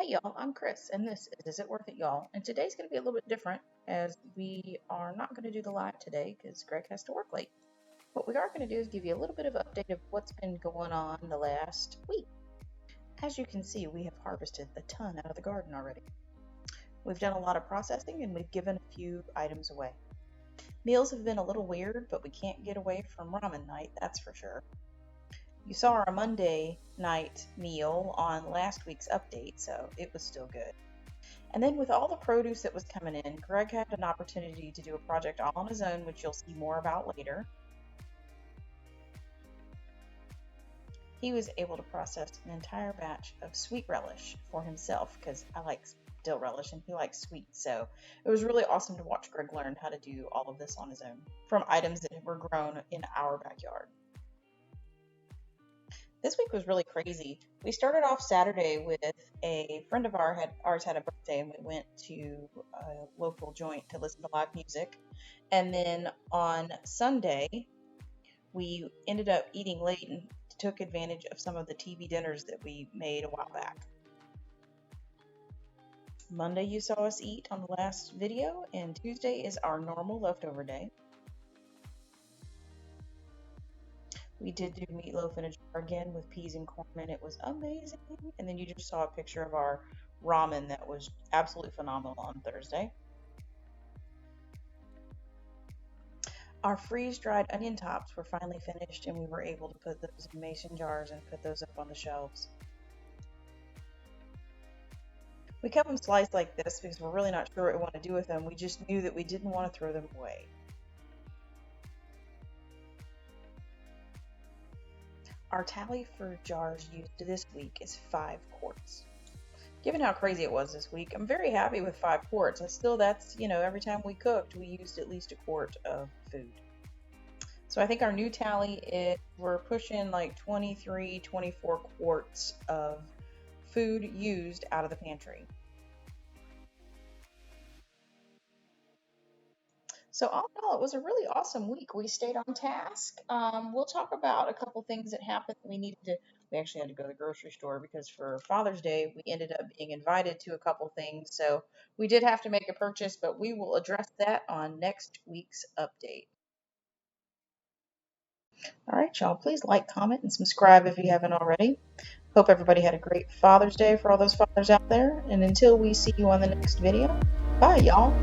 Hey y'all, I'm Kris, and this Is It Worth It, y'all? And today's going to be a little bit different as we are not going to do the live today because Greg has to work late. What we are going to do is give you a little bit of update of what's been going on the last week. As you can see, we have harvested a ton out of the garden already. We've done a lot of processing and we've given a few items away. Meals have been a little weird, but we can't get away from ramen night, that's for sure. You saw our Monday night meal on last week's update, so it was still good. And then with all the produce that was coming in, Greg had an opportunity to do a project all on his own, which you'll see more about later. He was able to process an entire batch of sweet relish for himself because I like dill relish and he likes sweet. So it was really awesome to watch Greg learn how to do all of this on his own from items that were grown in our backyard. This week was really crazy. We started off Saturday with a friend of ours had a birthday, and we went to a local joint to listen to live music. And then on Sunday, we ended up eating late and took advantage of some of the TV dinners that we made a while back. Monday, you saw us eat on the last video, and Tuesday is our normal leftover day. We did do meatloaf in a jar again with peas and corn, and it was amazing. And then you just saw a picture of our ramen that was absolutely phenomenal on Thursday. Our freeze-dried onion tops were finally finished, and we were able to put those in mason jars and put those up on the shelves. We cut them sliced like this because we're really not sure what we want to do with them. We just knew that we didn't want to throw them away. Our tally for jars used this week is 5 quarts. Given how crazy it was this week, I'm very happy with 5 quarts. That's, every time we cooked, we used at least a quart of food. So I think our new tally is we're pushing like 23, 24 quarts of food used out of the pantry. So all in all, it was a really awesome week. We stayed on task. We'll talk about a couple things that happened. We actually had to go to the grocery store because for Father's Day, we ended up being invited to a couple things. So we did have to make a purchase, but we will address that on next week's update. All right, y'all, please like, comment, and subscribe if you haven't already. Hope everybody had a great Father's Day for all those fathers out there. And until we see you on the next video, bye, y'all.